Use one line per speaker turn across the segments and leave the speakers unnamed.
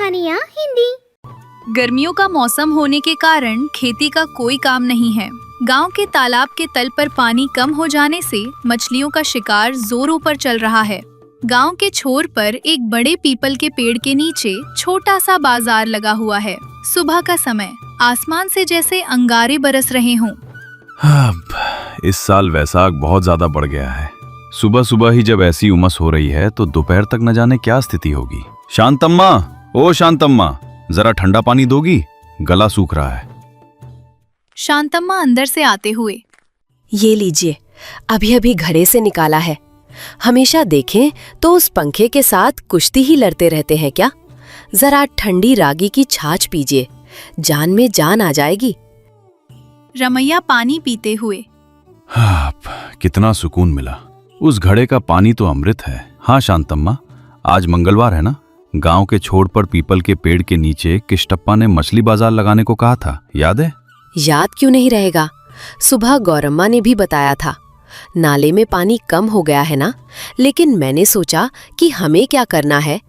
कहानियाँ हिंदी।
गर्मियों का मौसम होने के कारण खेती का कोई काम नहीं है। गांव के तालाब के तल पर पानी कम हो जाने से मछलियों का शिकार जोरों पर चल रहा है। गांव के छोर पर एक बड़े पीपल के पेड़ के नीचे छोटा सा बाजार लगा हुआ है। सुबह का समय, आसमान से जैसे अंगारे बरस रहे हों।
अब इस साल वैसाख बहुत ज्यादा बढ़ गया है। सुबह सुबह ही जब ऐसी उमस हो रही है तो दोपहर तक न जाने क्या स्थिति होगी। शांतम्मा, ओ शांतम्मा, जरा ठंडा पानी दोगी? गला सूख रहा है।
शांतम्मा अंदर से आते हुए,
ये लीजिए, अभी अभी घड़े से निकाला है। हमेशा देखें तो उस पंखे के साथ कुश्ती ही लड़ते रहते हैं क्या? जरा ठंडी रागी की छाछ पीजिए, जान में जान आ जाएगी।
रमैया पानी पीते हुए,
कितना सुकून मिला। उस घड़े का पानी तो अमृत है। हाँ शांतम्मा, आज मंगलवार है ना? गांव के छोर पर पीपल के पेड़ के नीचे किष्टप्पा ने मछली बाजार लगाने को कहा था, याद है?
याद क्यों नहीं रहेगा। सुबह गौरम्मा ने भी बताया था। नाले में पानी कम हो गया है ना, लेकिन मैंने सोचा कि हमें क्या करना है।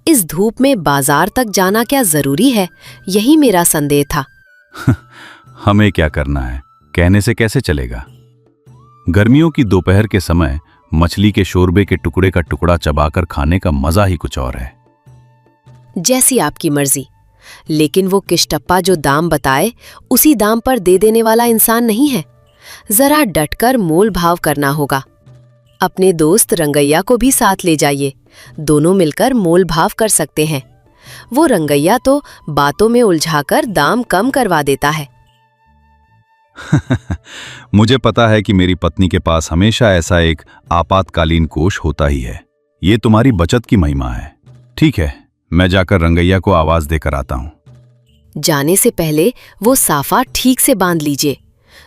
इस धूप में बाजार तक जाना क्या जरूरी है? यही मेरा संदेह था।
हमें क्या करना है कहने से कैसे चलेगा। गर्मियों की दोपहर के समय मछली के शोरबे के टुकड़े का टुकड़ा चबाकर खाने का मजा ही कुछ और है।
जैसी आपकी मर्जी, लेकिन वो किष्टप्पा जो दाम बताए उसी दाम पर दे देने वाला इंसान नहीं है। जरा डटकर मोल भाव करना होगा। अपने दोस्त रंगैया को भी साथ ले जाइए, दोनों मिलकर मोल भाव कर सकते हैं। वो रंगैया तो बातों में उलझाकर दाम कम करवा देता है।
मुझे पता है कि मेरी पत्नी के पास हमेशा ऐसा एक आपातकालीन कोष होता ही है। ये तुम्हारी बचत की महिमा है। ठीक है, मैं जाकर रंगैया को आवाज देकर आता हूँ।
जाने से पहले वो साफा ठीक से बांध लीजिए।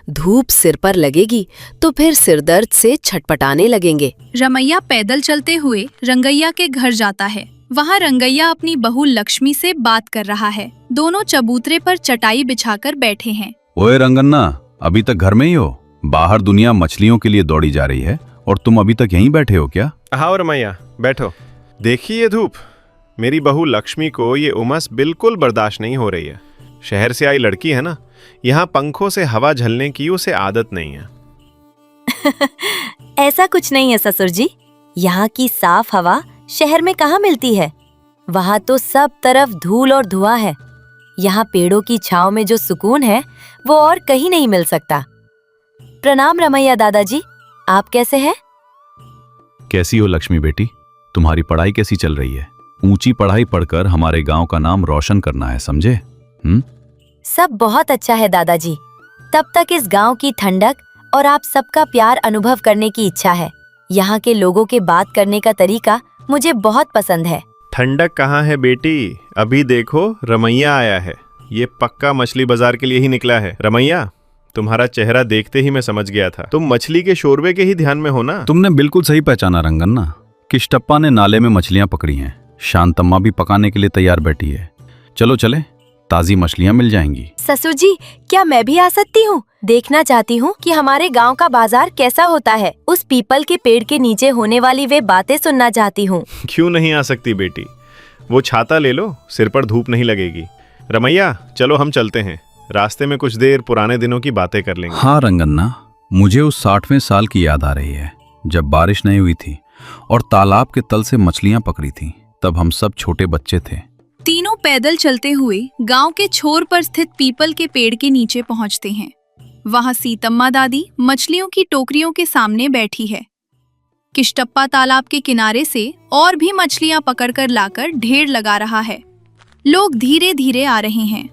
धूप सिर पर लगेगी तो फिर सिरदर्द से छटपटाने लगेंगे।
रमैया पैदल चलते हुए रंगैया के घर जाता है। वहाँ रंगैया अपनी बहू लक्ष्मी से बात कर रहा है। दोनों चबूतरे पर चटाई बिछाकर बैठे हैं।
ओए रंगन्ना, अभी तक घर में ही हो? बाहर दुनिया मछलियों के लिए दौड़ी जा रही है और तुम अभी तक यहीं बैठे हो क्या?
हाँ रमैया, बैठो। देखिए ये धूप। मेरी बहू लक्ष्मी को ये उमस बिल्कुल बर्दाश्त नहीं हो रही है। शहर से आई लड़की है ना, यहाँ पंखों से हवा झलने की उसे आदत नहीं है।
ऐसा कुछ नहीं है ससुर जी। यहाँ की साफ हवा शहर में कहाँ मिलती है? वहाँ तो सब तरफ धूल और धुआं है। यहाँ पेड़ों की छांव में जो सुकून है वो और कहीं नहीं मिल सकता। प्रणाम रमैया दादाजी, आप कैसे हैं?
कैसी हो लक्ष्मी बेटी? तुम्हारी पढ़ाई कैसी चल रही है? ऊंची पढ़ाई पढ़कर हमारे गांव का नाम रोशन करना है, समझे?
सब बहुत अच्छा है दादाजी। तब तक इस गांव की ठंडक और आप सबका प्यार अनुभव करने की इच्छा है। यहाँ के लोगों के बात करने का तरीका मुझे बहुत पसंद है।
ठंडक कहाँ है बेटी? अभी देखो रमैया आया है। ये पक्का मछली बाजार के लिए ही निकला है। रमैया, तुम्हारा चेहरा देखते ही मैं समझ गया था तुम मछली के शोरबे के ही ध्यान में हो ना।
तुमने बिल्कुल सही पहचाना रंगन्ना। किष्टप्पा ने नाले में मछलियां पकड़ी हैं। शांतम्मा भी पकाने के लिए तैयार बैठी है। चलो चले, ताजी मछलियां मिल जाएंगी।
ससुर जी, क्या मैं भी आ सकती हूँ? देखना चाहती हूँ कि हमारे गांव का बाजार कैसा होता है। उस पीपल के पेड़ के नीचे होने वाली वे बातें सुनना चाहती हूँ।
क्यों नहीं आ सकती बेटी? वो छाता ले लो, सिर पर धूप नहीं लगेगी। रमैया, चलो हम चलते हैं। रास्ते में कुछ देर पुराने दिनों की बातें कर लेंगे।
हाँ रंगन्ना, मुझे उस 60वें साल की याद आ रही है जब बारिश नहीं हुई थी और तालाब के तल से मछलियां पकड़ी थी। तब हम सब छोटे बच्चे थे।
तीनों पैदल चलते हुए गांव के छोर पर स्थित पीपल के पेड़ के नीचे पहुंचते हैं। वहां सीतम्मा दादी मछलियों की टोकरियों के सामने बैठी है। किष्टप्पा तालाब के किनारे से और भी मछलियां पकड़कर लाकर ढेर लगा रहा है। लोग धीरे धीरे आ रहे हैं।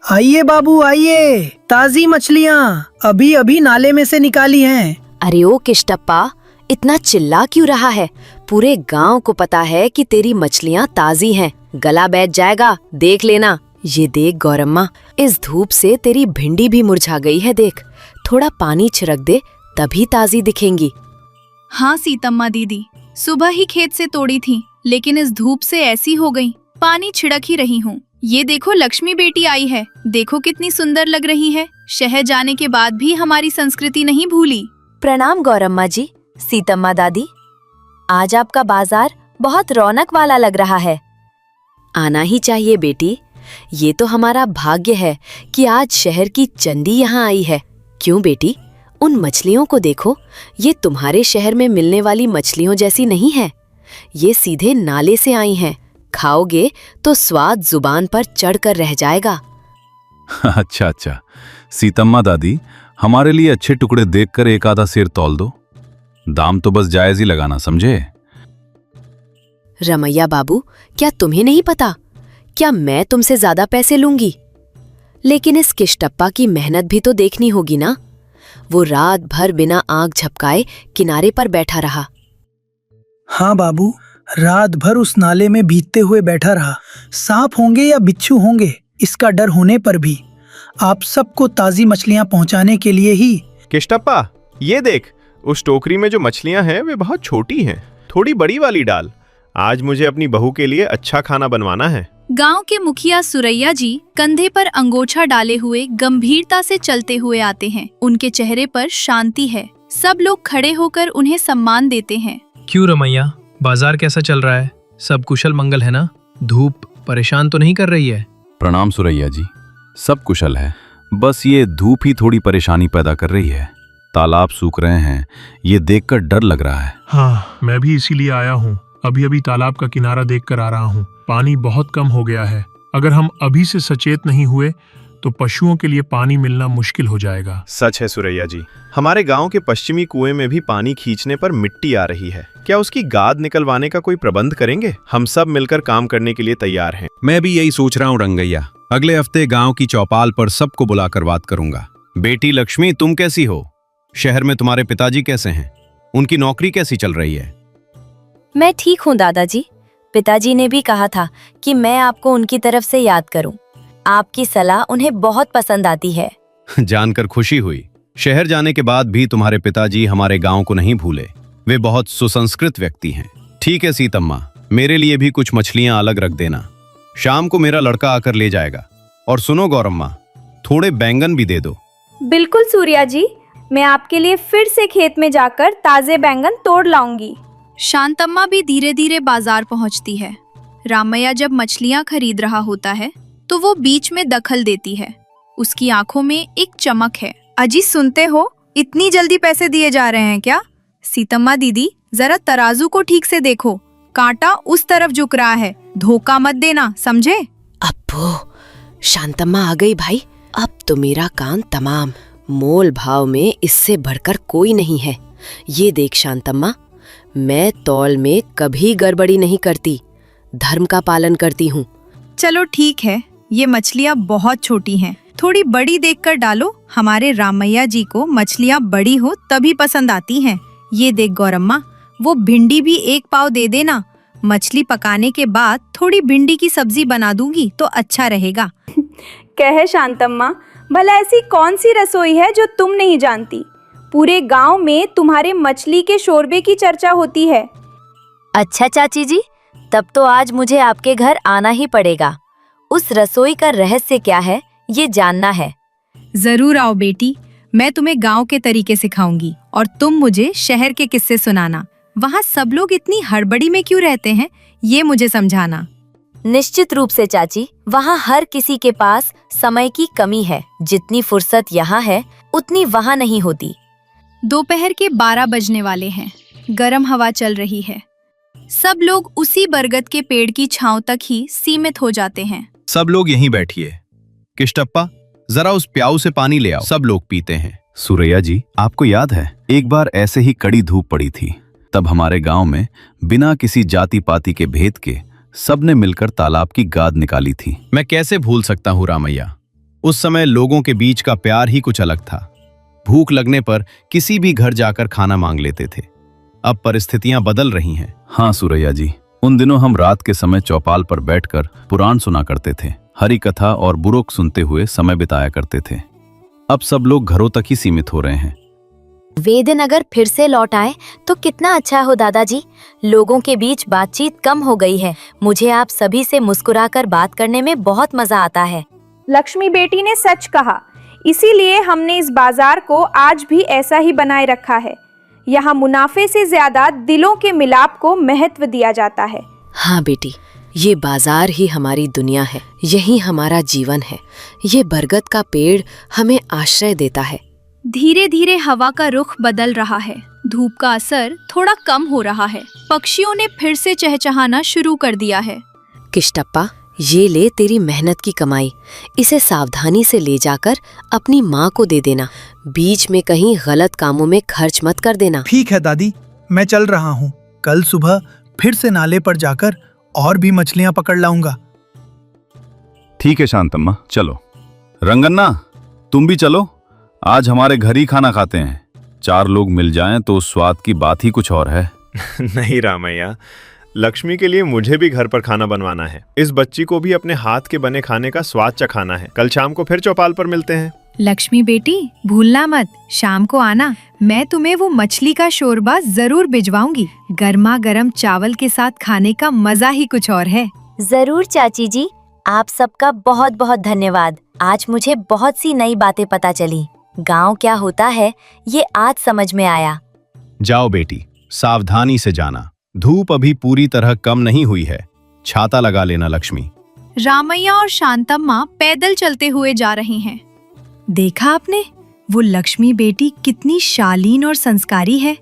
आइए बाबू आइए, ताजी मछलियाँ अभी अभी नाले में से निकाली हैं।
अरे ओ किष्टप्पा, इतना चिल्ला क्यों रहा है? पूरे गांव को पता है कि तेरी मछलियाँ ताजी हैं। गला बैठ जाएगा, देख लेना। ये देख गौरम्मा, इस धूप से तेरी भिंडी भी मुरझा गई है। देख, थोड़ा पानी छिड़क दे, तभी ताजी दिखेंगी।
हाँ सीतम्मा दीदी, सुबह ही खेत से तोड़ी थी, लेकिन इस धूप से ऐसी हो गई, पानी छिड़क ही रही हूँ। ये देखो लक्ष्मी बेटी आई है, देखो कितनी सुंदर लग रही है। शहर जाने के बाद भी हमारी संस्कृति नहीं भूली।
प्रणाम गौरम्मा जी। सीतम्मा दादी, आज आपका बाजार बहुत रौनक वाला लग रहा है।
आना ही चाहिए बेटी। ये तो हमारा भाग्य है कि आज शहर की चंदी यहाँ आई है। क्यों बेटी, उन मछलियों को देखो, ये तुम्हारे शहर में मिलने वाली मछलियों जैसी नहीं है। ये सीधे नाले से आई हैं। खाओगे तो स्वाद जुबान पर चढ़कर रह जाएगा।
अच्छा अच्छा, सीतम्मा दादी, हमारे लिए अच्छे टुकड़े देखकर एक आधा सेर तौल दो। दाम तो बस जायज ही लगाना, समझे?
रमैया बाबू, क्या तुम्हें नहीं पता? क्या मैं तुमसे ज्यादा पैसे लूंगी? लेकिन इस किष्टप्पा की मेहनत भी तो देखनी होगी ना। वो रात भर बिना आंख झपकाए किनारे पर बैठा रहा।
हाँ बाबू, रात भर उस नाले में भीगते हुए बैठा रहा। सांप होंगे या बिच्छू होंगे, इसका डर होने पर भी आप सबको ताजी मछलियां पहुंचाने के लिए ही।
किष्टप्पा, ये देख, उस टोकरी में जो मछलियां हैं वे बहुत छोटी हैं। थोड़ी बड़ी वाली डाल। आज मुझे अपनी बहू के लिए अच्छा खाना बनवाना है।
गांव के मुखिया सुरैया जी कंधे पर अंगोछा डाले हुए गंभीरता से चलते हुए आते हैं। उनके चेहरे पर शांति है। सब लोग खड़े होकर उन्हें सम्मान देते हैं।
क्यों रमैया, बाजार कैसा चल रहा है? सब कुशल मंगल है ना? धूप परेशान तो नहीं कर रही है?
प्रणाम सुरैया जी, सब कुशल है। बस ये धूप ही थोड़ी परेशानी पैदा कर रही है। तालाब सूख रहे हैं, ये देखकर डर लग रहा है।
हाँ, मैं भी इसीलिए आया हूँ। अभी अभी तालाब का किनारा देखकर आ रहा हूँ। पानी बहुत कम हो गया है। अगर हम अभी से सचेत नहीं हुए तो पशुओं के लिए पानी मिलना मुश्किल हो जाएगा।
सच है सुरैया जी, हमारे गांव के पश्चिमी कुएं में भी पानी खींचने पर मिट्टी आ रही है। क्या उसकी गाद निकलवाने का कोई प्रबंध करेंगे? हम सब मिलकर काम करने के लिए तैयार हैं।
मैं भी यही सोच रहा हूँ रंगैया। अगले हफ्ते गांव की चौपाल पर सबको बुलाकर बात करूंगा।
बेटी लक्ष्मी, तुम कैसी हो? शहर में तुम्हारे पिताजी कैसे हैं? उनकी नौकरी कैसी चल रही है?
मैं ठीक हूँ दादाजी। पिताजी ने भी कहा था कि मैं आपको उनकी तरफ से याद करूं। आपकी सलाह उन्हें बहुत पसंद आती है।
जानकर खुशी हुई। शहर जाने के बाद भी तुम्हारे पिताजी हमारे गांव को नहीं भूले। वे बहुत सुसंस्कृत व्यक्ति हैं। ठीक है सीतम्मा, मेरे लिए भी कुछ मछलियां अलग रख देना। शाम को मेरा लड़का आकर ले जाएगा। और सुनो गौरम्मा, थोड़े बैंगन भी दे दो।
बिल्कुल सूर्या जी, मैं आपके लिए फिर से खेत में जाकर ताजे बैंगन तोड़ लाऊंगी।
शांतम्मा भी धीरे धीरे बाजार पहुंचती है। रामैया जब मछलियां खरीद रहा होता है तो वो बीच में दखल देती है। उसकी आंखों में एक चमक है। अजी सुनते हो, इतनी जल्दी पैसे दिए जा रहे हैं क्या? सीतम्मा दीदी, जरा तराजू को ठीक से देखो, कांटा उस तरफ झुक रहा है। धोखा मत देना, समझे?
अब्बो, शांतम्मा आ गई भाई। अब तो मेरा काम तमाम। मोल भाव में इससे बढ़कर कोई नहीं है। ये देख शांतम्मा, मैं तौल में कभी गड़बड़ी नहीं करती, धर्म का पालन करती हूँ।
चलो ठीक है, ये मछलियाँ बहुत छोटी हैं, थोड़ी बड़ी देखकर डालो। हमारे रामैया जी को मछलियाँ बड़ी हो तभी पसंद आती हैं। ये देख गौरम्मा, वो भिंडी भी 1 पाव दे देना। मछली पकाने के बाद थोड़ी भिंडी की सब्जी बना दूंगी तो अच्छा रहेगा।
कहे शांतम्मा, भला ऐसी कौन सी रसोई है जो तुम नहीं जानती? पूरे गांव में तुम्हारे मछली के शोरबे की चर्चा होती है।
अच्छा चाची जी, तब तो आज मुझे आपके घर आना ही पड़ेगा। उस रसोई का रहस्य क्या है, ये जानना है।
जरूर आओ बेटी, मैं तुम्हें गांव के तरीके सिखाऊंगी और तुम मुझे शहर के किस्से सुनाना। वहाँ सब लोग इतनी हड़बड़ी में क्यों रहते हैं, ये मुझे समझाना।
निश्चित रूप से चाची, वहाँ हर किसी के पास समय की कमी है। जितनी फुर्सत यहाँ है उतनी वहाँ नहीं होती।
दोपहर के 12 बजने वाले हैं। गर्म हवा चल रही है। सब लोग उसी बरगद के पेड़ की छांव तक ही सीमित हो जाते हैं।
सब लोग यहीं बैठिए। किष्टप्पा, जरा उस प्याऊ से पानी ले आओ, सब लोग पीते हैं। सुरैया जी, आपको याद है एक बार ऐसे ही कड़ी धूप पड़ी थी। तब हमारे गांव में बिना किसी जाति पाति के भेद के सबने मिलकर तालाब की गाद निकाली थी। मैं कैसे भूल सकता हूँ रामैया। उस समय लोगों के बीच का प्यार ही कुछ अलग था। भूख लगने पर किसी भी घर जाकर खाना मांग लेते थे। अब परिस्थितियां बदल रही हैं। हाँ सुरैया जी, उन दिनों हम रात के समय चौपाल पर बैठकर पुराण सुना करते थे, हरि कथा और बुरुक सुनते हुए समय बिताया करते थे। अब सब लोग घरों तक ही सीमित हो रहे हैं।
वे दिन अगर फिर से लौट आए तो कितना अच्छा हो दादाजी। लोगों के बीच बातचीत कम हो गई है। मुझे आप सभी से मुस्कुराकर बात करने में बहुत मजा आता है।
लक्ष्मी बेटी ने सच कहा, इसीलिए हमने इस बाजार को आज भी ऐसा ही बनाए रखा है। यहाँ मुनाफे से ज्यादा दिलों के मिलाप को महत्व दिया जाता है।
हाँ बेटी, ये बाजार ही हमारी दुनिया है, यही हमारा जीवन है। ये बरगद का पेड़ हमें आश्रय देता है।
धीरे धीरे हवा का रुख बदल रहा है। धूप का असर थोड़ा कम हो रहा है। पक्षियों ने फिर से चहचहाना शुरू कर दिया है।
किष्टप्पा, ये ले तेरी मेहनत की कमाई। इसे सावधानी से ले जाकर अपनी माँ को दे देना। बीच में कहीं गलत कामों में खर्च मत कर देना।
ठीक है दादी, मैं चल रहा हूँ। कल सुबह फिर से नाले पर जाकर और भी मछलियाँ पकड़ लाऊंगा।
ठीक है शांतम्मा, चलो। रंगन्ना, तुम भी चलो। आज हमारे घर ही खाना खाते हैं। 4 लोग मिल जाएं तो उस स्वाद की बात ही कुछ और है।
नहीं रामैया, लक्ष्मी के लिए मुझे भी घर पर खाना बनवाना है। इस बच्ची को भी अपने हाथ के बने खाने का स्वाद चखाना है। कल शाम को फिर चौपाल पर मिलते हैं।
लक्ष्मी बेटी, भूलना मत, शाम को आना। मैं तुम्हें वो मछली का शोरबा जरूर भिजवाऊंगी। गर्मा गर्म चावल के साथ खाने का मजा ही कुछ और है।
जरूर चाची जी, आप सबका बहुत बहुत धन्यवाद। आज मुझे बहुत सी नई बातें पता चली। गांव क्या होता है ये आज समझ में आया।
जाओ बेटी, सावधानी से जाना। धूप अभी पूरी तरह कम नहीं हुई है। छाता लगा लेना लक्ष्मी।
रामैया और शांतम्मा पैदल चलते हुए जा रहे हैं।
देखा आपने, वो लक्ष्मी बेटी कितनी शालीन और संस्कारी है।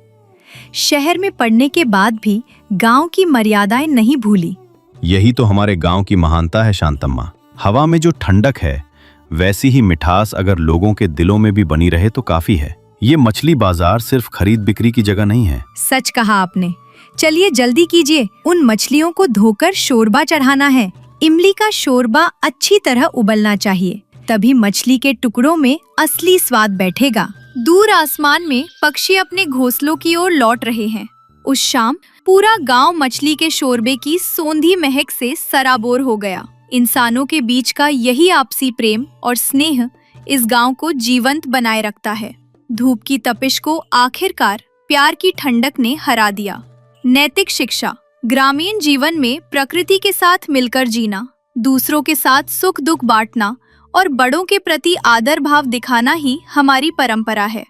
शहर में पढ़ने के बाद भी गांव की मर्यादाएं नहीं भूली।
यही तो हमारे गांव की महानता है शांतम्मा। हवा में जो ठंडक है, वैसी ही मिठास अगर लोगों के दिलों में भी बनी रहे तो काफी है। ये मछली बाजार सिर्फ खरीद बिक्री की जगह नहीं है।
सच कहा आपने। चलिए जल्दी कीजिए, उन मछलियों को धोकर शोरबा चढ़ाना है। इमली का शोरबा अच्छी तरह उबलना चाहिए, तभी मछली के टुकड़ों में असली स्वाद बैठेगा।
दूर आसमान में पक्षी अपने घोंसलों की ओर लौट रहे हैं। उस शाम पूरा गांव मछली के शोरबे की सोंधी महक से सराबोर हो गया। इंसानों के बीच का यही आपसी प्रेम और स्नेह इस गांव को जीवंत बनाए रखता है। धूप की तपिश को आखिरकार प्यार की ठंडक ने हरा दिया। नैतिक शिक्षा, ग्रामीण जीवन में प्रकृति के साथ मिलकर जीना, दूसरों के साथ सुख दुख बांटना और बड़ों के प्रति आदर भाव दिखाना ही हमारी परंपरा है।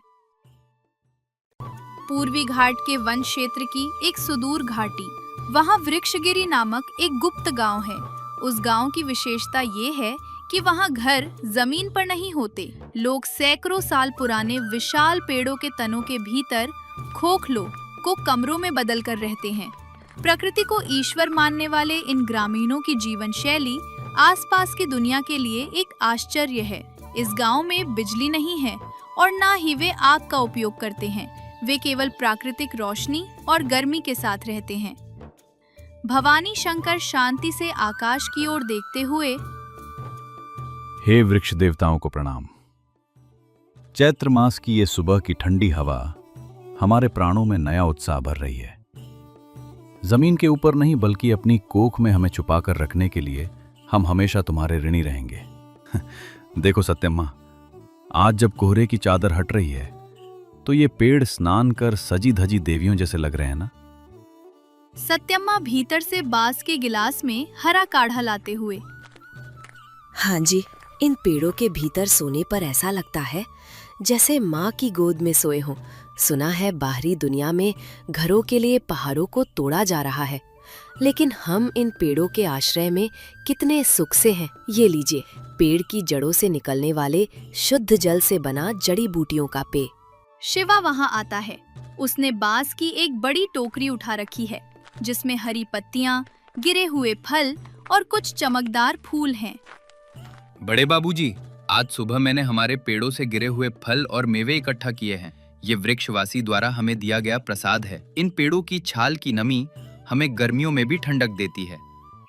पूर्वी घाट के वन क्षेत्र की एक सुदूर घाटी, वहाँ वृक्षगिरी नामक एक गुप्त गांव है। उस गांव की विशेषता ये है कि वहाँ घर जमीन पर नहीं होते। लोग सैकड़ों साल पुराने विशाल पेड़ों के तनों के भीतर खोखलों को कमरों में बदल कर रहते हैं। प्रकृति को ईश्वर मानने वाले इन ग्रामीणों की जीवन शैली आसपास की दुनिया के लिए एक आश्चर्य है। इस गांव में बिजली नहीं है और ना ही वे आग का उपयोग करते हैं। वे केवल प्राकृतिक रोशनी और गर्मी के साथ रहते हैं। भवानी शंकर शांति से आकाश की ओर देखते हुए,
हे वृक्ष देवताओं को प्रणाम। चैत्र मास की ये सुबह की ठंडी हवा हमारे प्राणों में नया उत्साह भर रही है। जमीन के ऊपर नहीं बल्कि अपनी कोख में हमें छुपा कर रखने के लिए हम हमेशा तुम्हारे ऋणी रहेंगे। देखो सत्यम्मा, आज जब कोहरे की चादर हट रही है तो ये पेड़ स्नान कर सजी धजी देवियों जैसे लग रहे हैं ना।
सत्यम्मा भीतर से बांस के गिलास में हरा काढ़ा लाते हुए,
हाँ जी, इन पेड़ों के भीतर सोने पर ऐसा लगता है जैसे माँ की गोद में सोए हों। सुना है बाहरी दुनिया में घरों के लिए पहाड़ों को तोड़ा जा रहा है, लेकिन हम इन पेड़ों के आश्रय में कितने सुख से हैं। ये लीजिए, पेड़ की जड़ों से निकलने वाले शुद्ध जल से बना जड़ी बूटियों का पेय।
शिवा वहाँ आता है। उसने बांस की एक बड़ी टोकरी उठा रखी है जिसमें हरी पत्तियाँ, गिरे हुए फल और कुछ चमकदार फूल हैं।
बड़े बाबूजी, आज सुबह मैंने हमारे पेड़ों से गिरे हुए फल और मेवे इकट्ठा किए हैं। ये वृक्षवासी द्वारा हमें दिया गया प्रसाद है। इन पेड़ों की छाल की नमी हमें गर्मियों में भी ठंडक देती है।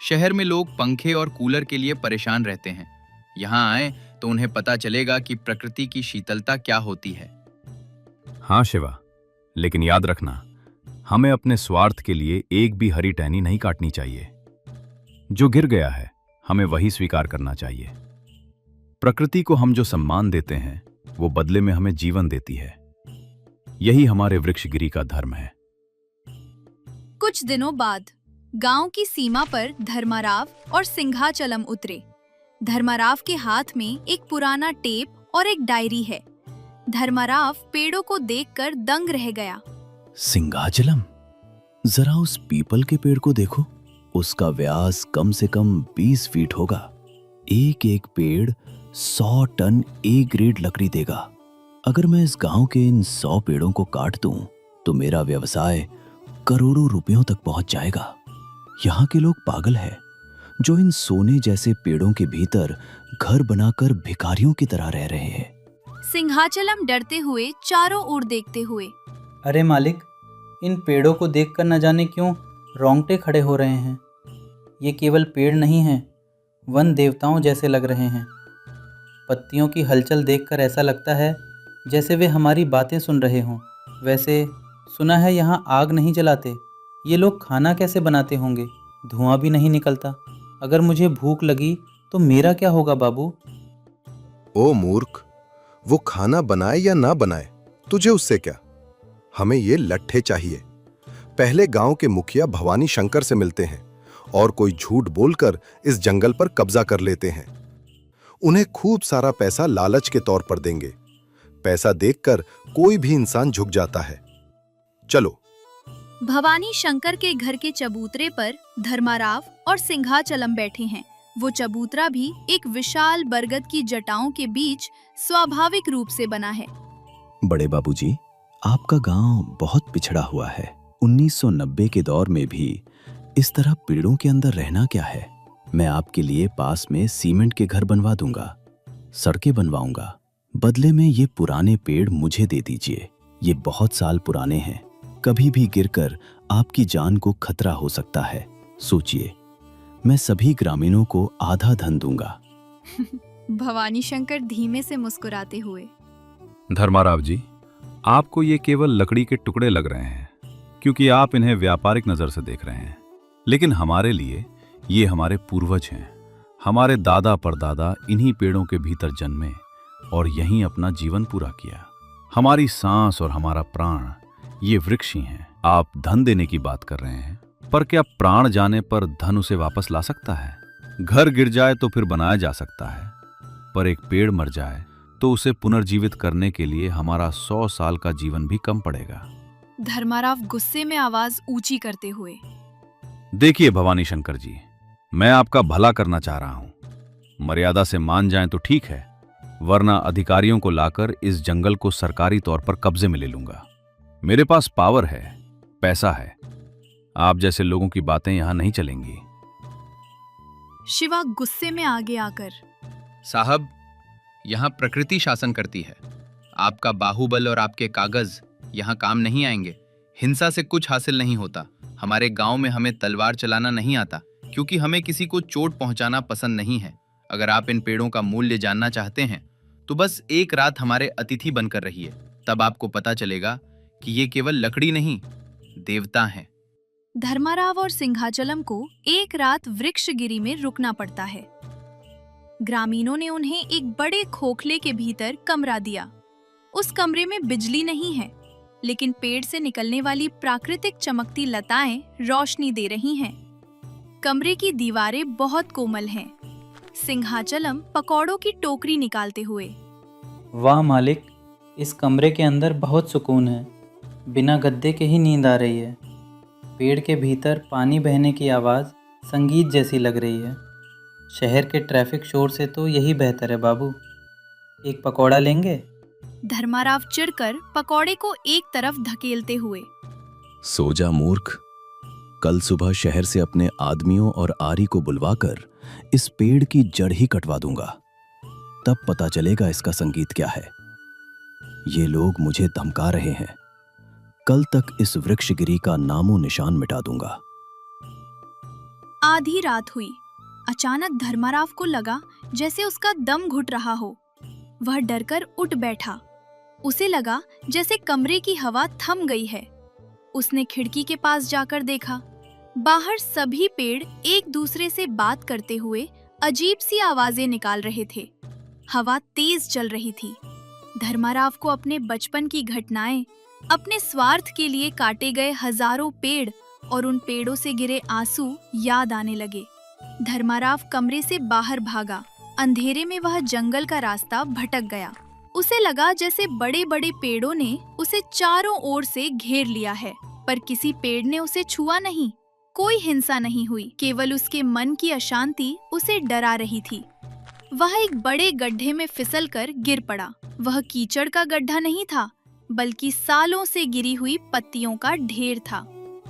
शहर में लोग पंखे और कूलर के लिए परेशान रहते हैं। यहाँ आए तो उन्हें पता चलेगा कि प्रकृति की शीतलता क्या होती है।
हाँ शिवा, लेकिन याद रखना, हमें अपने स्वार्थ के लिए एक भी हरी टहनी नहीं काटनी चाहिए। जो गिर गया है हमें वही स्वीकार करना चाहिए। प्रकृति को हम जो सम्मान देते हैं वो बदले में हमें जीवन देती है। यही हमारे वृक्षगिरी का धर्म है।
कुछ दिनों बाद गांव की सीमा पर धर्माराव और सिंघाचलम उतरे। धर्माराव के हाथ में एक पुराना टेप और एक डायरी है। धर्माराव पेड़ों को देखकर दंग रह गया।
सिंघाचलम, जरा उस पीपल के पेड़ को देखो।
उसका व्यास कम से कम 20 फीट होगा। एक एक पेड़ 100 टन ए ग्रेड लकड़ी देगा। अगर मैं इस गांव के इन 100 पेड़ों को काट दूं तो मेरा व्यवसाय करोड़ों रुपयों तक पहुंच जाएगा। यहाँ के लोग पागल हैं जो इन सोने जैसे पेड़ों के भीतर घर बनाकर भिखारियों की तरह रह रहे हैं।
सिंहाचलम डरते हुए चारों ओर देखते हुए,
अरे मालिक, इन पेड़ों को देखकर न जाने क्यों रोंगटे खड़े हो रहे हैं। ये केवल पेड़ नहीं हैं, वन देवताओं जैसे लग रहे हैं। पत्तियों की हलचल देखकर ऐसा लगता है जैसे वे हमारी बातें सुन रहे हों। वैसे सुना है यहाँ आग नहीं जलाते। ये लोग खाना कैसे बनाते होंगे? धुआं भी नहीं निकलता। अगर मुझे भूख लगी तो मेरा क्या होगा बाबू?
ओ मूर्ख, वो खाना बनाए या ना बनाए, तुझे उससे क्या? हमें ये लट्ठे चाहिए। पहले गांव के मुखिया भवानी शंकर से मिलते हैं और कोई झूठ बोलकर इस जंगल पर कब्जा कर लेते हैं। उन्हें खूब सारा पैसा लालच के तौर पर देंगे। पैसा देखकर कोई भी इंसान झुक जाता है। चलो।
भवानी शंकर के घर के चबूतरे पर धर्माराव और सिंहाचलम बैठे हैं। वो चबूतरा भी एक विशाल बरगद की जटाओं के बीच स्वाभाविक रूप से बना है।
बड़े बाबूजी, आपका गांव बहुत पिछड़ा हुआ है। 1990 के दौर में भी इस तरह पेड़ों के अंदर रहना क्या है? मैं आपके लिए पास में सीमेंट के घर बनवा दूंगा, सड़कें बनवाऊंगा। बदले में ये पुराने पेड़ मुझे दे दीजिए। ये बहुत साल पुराने हैं, कभी भी गिरकर आपकी जान को खतरा हो सकता है। सोचिए, मैं सभी ग्रामीणों को आधा धन दूंगा।
भवानी शंकर धीमे से मुस्कुराते हुए,
धर्माराव जी, आपको ये केवल लकड़ी के टुकड़े लग रहे हैं क्योंकि आप इन्हें व्यापारिक नजर से देख रहे हैं, लेकिन हमारे लिए ये हमारे पूर्वज हैं। हमारे दादा परदादा इन्हीं पेड़ों के भीतर जन्मे और यहीं अपना जीवन पूरा किया। हमारी सांस और हमारा प्राण ये वृक्ष ही हैं। आप धन देने की बात कर रहे हैं, पर क्या प्राण जाने पर धन उसे वापस ला सकता है? घर गिर जाए तो फिर बनाया जा सकता है, पर एक पेड़ मर जाए तो उसे पुनर्जीवित करने के लिए हमारा 100 साल का जीवन भी कम पड़ेगा।
धर्माराव गुस्से में आवाज ऊंची करते हुए,
देखिए भवानी शंकर जी, मैं आपका भला करना चाह रहा हूं। मर्यादा से मान जाएं तो ठीक है, वरना अधिकारियों को लाकर इस जंगल को सरकारी तौर पर कब्जे में ले लूंगा। मेरे पास पावर है, पैसा है। आप जैसे लोगों की बातें यहां नहीं चलेंगी।
शिवा गुस्से में आगे आकर,
साहब, यहाँ प्रकृति शासन करती है। आपका बाहुबल और आपके कागज यहाँ काम नहीं आएंगे। हिंसा से कुछ हासिल नहीं होता। हमारे गांव में हमें तलवार चलाना नहीं आता क्योंकि हमें किसी को चोट पहुंचाना पसंद नहीं है। अगर आप इन पेड़ों का मूल्य जानना चाहते हैं तो बस एक रात हमारे अतिथि बनकर रहिए, तब आपको पता चलेगा कि ये केवल लकड़ी नहीं, देवता हैं।
धर्माराव और सिंहाचलम को एक रात वृक्षगिरी में रुकना पड़ता है। ग्रामीणों ने उन्हें एक बड़े खोखले के भीतर कमरा दिया। उस कमरे में बिजली नहीं है, लेकिन पेड़ से निकलने वाली प्राकृतिक चमकती लताएं रोशनी दे रही हैं। कमरे की दीवारें बहुत कोमल हैं। सिंहाचलम पकौड़ों की टोकरी निकालते हुए,
वाह मालिक, इस कमरे के अंदर बहुत सुकून है। बिना गद्दे के ही नींद आ रही है। पेड़ के भीतर पानी बहने की आवाज़ संगीत जैसी लग रही है। शहर के ट्रैफिक शोर से तो यही बेहतर है बाबू। एक पकौड़ा लेंगे?
धर्माराव चिढ़कर पकौड़े को एक तरफ धकेलते हुए,
सो जा मूर्ख, कल सुबह शहर से अपने आदमियों और आरी को बुलवाकर इस पेड़ की जड़ ही कटवा दूंगा, तब पता चलेगा इसका संगीत क्या है। ये लोग मुझे धमका रहे हैं, कल तक इस वृक्षगिरी का नामो निशान मिटा दूंगा।
आधी रात हुई। अचानक धर्माराव को लगा जैसे उसका दम घुट रहा हो। वह डरकर उठ बैठा। उसे लगा जैसे कमरे की हवा थम गई है। उसने खिड़की के पास जाकर देखा। बाहर सभी पेड़ एक दूसरे से बात करते हुए अजीब सी आवाजें निकाल रहे थे। हवा तेज चल रही थी। धर्माराव को अपने बचपन की घटनाएं, अपने स्वार्थ के लिए काटे गए हजारों पेड़ और उन पेड़ों से गिरे आंसू याद आने लगे। धर्माराव कमरे से बाहर भागा। अंधेरे में वह जंगल का रास्ता भटक गया। उसे लगा जैसे बड़े बड़े पेड़ों ने उसे चारों ओर से घेर लिया है, पर किसी पेड़ ने उसे छुआ नहीं। कोई हिंसा नहीं हुई, केवल उसके मन की अशांति उसे डरा रही थी। वह एक बड़े गड्ढे में फिसलकर गिर पड़ा। वह कीचड़ का गड्ढा नहीं था, बल्कि सालों से गिरी हुई पत्तियों का ढेर था।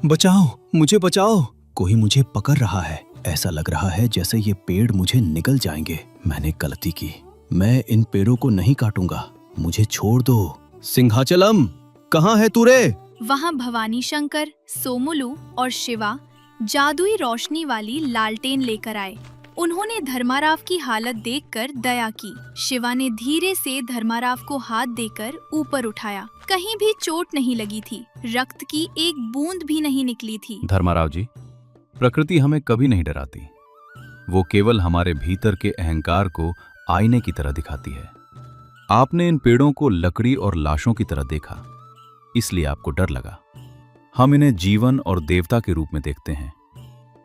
बचाओ, मुझे बचाओ, कोई मुझे पकड़ रहा है। ऐसा लग रहा है जैसे ये पेड़ मुझे निगल जाएंगे। मैंने गलती की, मैं इन पेड़ों को नहीं काटूंगा, मुझे छोड़ दो। सिंहाचलम, कहाँ है तू रे?
वहाँ भवानी शंकर, सोमुलू और शिवा जादुई रोशनी वाली लालटेन लेकर आए। उन्होंने धर्माराव की हालत देखकर दया की। शिवा ने धीरे से धर्माराव को हाथ देकर ऊपर उठाया। कहीं भी चोट नहीं लगी थी, रक्त की एक बूंद भी नहीं निकली थी।
धर्माराव जी, प्रकृति हमें कभी नहीं डराती। वो केवल हमारे भीतर के अहंकार को आईने की तरह दिखाती है। आपने इन पेड़ों को लकड़ी और लाशों की तरह देखा, इसलिए आपको डर लगा। हम इन्हें जीवन और देवता के रूप में देखते हैं,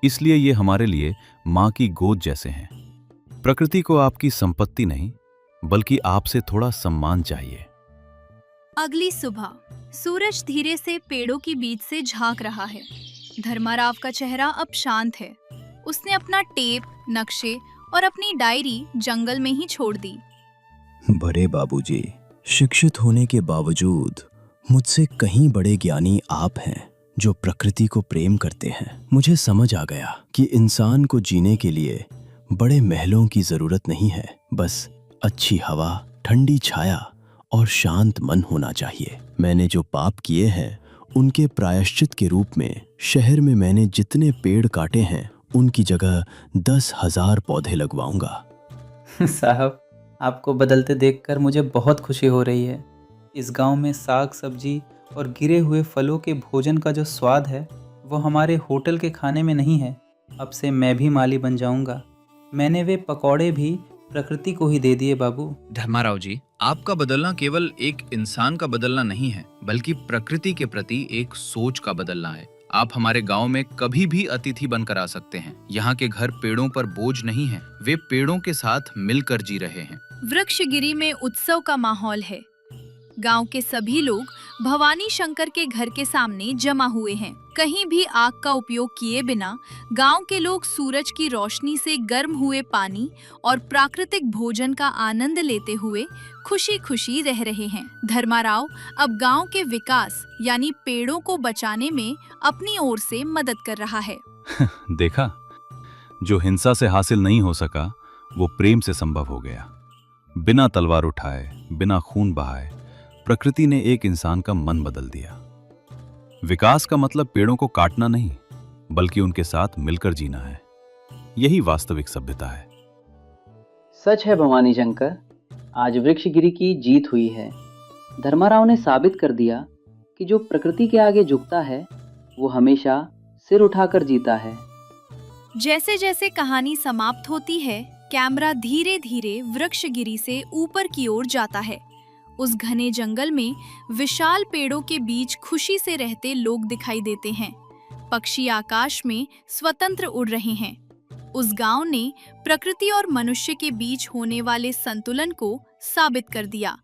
इसलिए ये हमारे लिए मां की गोद जैसे हैं। प्रकृति को आपकी संपत्ति नहीं, बल्कि आपसे थोड़ा सम्मान चाहिए।
अगली सुबह सूरज धीरे से पेड़ों के बीच से झांक रहा है। धर्माराव का चेहरा अब शांत है। उसने अपना टेप, नक्शे और अपनी डायरी जंगल में ही छोड़ दी।
बड़े बाबूजी, शिक्षित होने के बावजूद मुझसे कहीं बड़े ज्ञानी आप हैं, जो प्रकृति को प्रेम करते हैं। मुझे समझ आ गया कि इंसान को जीने के लिए बड़े महलों की जरूरत नहीं है, बस अच्छी हवा, ठंडी छाया और शांत मन होना चाहिए। मैंने जो पाप किए हैं, उनके प्रायश्चित के रूप में शहर में मैंने जितने पेड़ काटे हैं, उनकी जगह 10,000 पौधे लगवाऊंगा।
साहब, आपको बदलते देखकर मुझे बहुत खुशी हो रही है। इस गांव में साग सब्जी और गिरे हुए फलों के भोजन का जो स्वाद है, वो हमारे होटल के खाने में नहीं है। अब से मैं भी माली बन जाऊंगा। मैंने वे पकौड़े भी प्रकृति को ही दे दिए बाबू।
धर्माराव जी, आपका बदलना केवल एक इंसान का बदलना नहीं है, बल्कि प्रकृति के प्रति एक सोच का बदलना है। आप हमारे गांव में कभी भी अतिथि बनकर आ सकते हैं। यहाँ के घर पेड़ों पर बोझ नहीं है, वे पेड़ों के साथ मिलकर जी रहे हैं।
वृक्षगिरी में उत्सव का माहौल है। गांव के सभी लोग भवानी शंकर के घर के सामने जमा हुए हैं। कहीं भी आग का उपयोग किए बिना गांव के लोग सूरज की रोशनी से गर्म हुए पानी और प्राकृतिक भोजन का आनंद लेते हुए खुशी खुशी रह रहे हैं। धर्माराव अब गांव के विकास यानी पेड़ों को बचाने में अपनी ओर से मदद कर रहा है।
देखा, जो हिंसा से हासिल नहीं हो सका, वो प्रेम से संभव हो गया। बिना तलवार उठाए, बिना खून बहाए, प्रकृति ने एक इंसान का मन बदल दिया। विकास का मतलब पेड़ों को काटना नहीं, बल्कि उनके साथ मिलकर जीना है। यही वास्तविक सभ्यता है।
सच है भवानी शंकर, आज वृक्षगिरी की जीत हुई है। धर्माराव ने साबित कर दिया कि जो प्रकृति के आगे झुकता है, वो हमेशा सिर उठाकर जीता है।
जैसे जैसे कहानी समाप्त होती है, कैमरा धीरे धीरे वृक्षगिरी से ऊपर की ओर जाता है। उस घने जंगल में विशाल पेड़ों के बीच खुशी से रहते लोग दिखाई देते हैं। पक्षी आकाश में स्वतंत्र उड़ रहे हैं। उस गांव ने प्रकृति और मनुष्य के बीच होने वाले संतुलन को साबित कर दिया।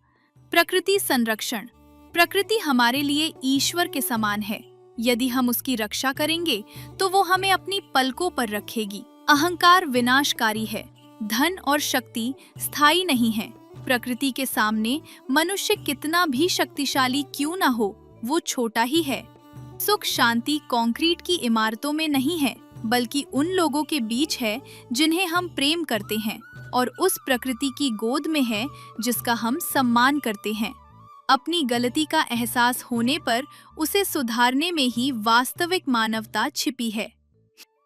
प्रकृति संरक्षण। प्रकृति हमारे लिए ईश्वर के समान है। यदि हम उसकी रक्षा करेंगे तो वो हमें अपनी पलकों पर रखेगी। अहंकार विनाशकारी है। धन और शक्ति स्थायी नहीं है। प्रकृति के सामने मनुष्य कितना भी शक्तिशाली क्यों ना हो, वो छोटा ही है। सुख शांति कंक्रीट की इमारतों में नहीं है, बल्कि उन लोगों के बीच है जिन्हें हम प्रेम करते हैं, और उस प्रकृति की गोद में है जिसका हम सम्मान करते हैं। अपनी गलती का एहसास होने पर उसे सुधारने में ही वास्तविक मानवता छिपी है।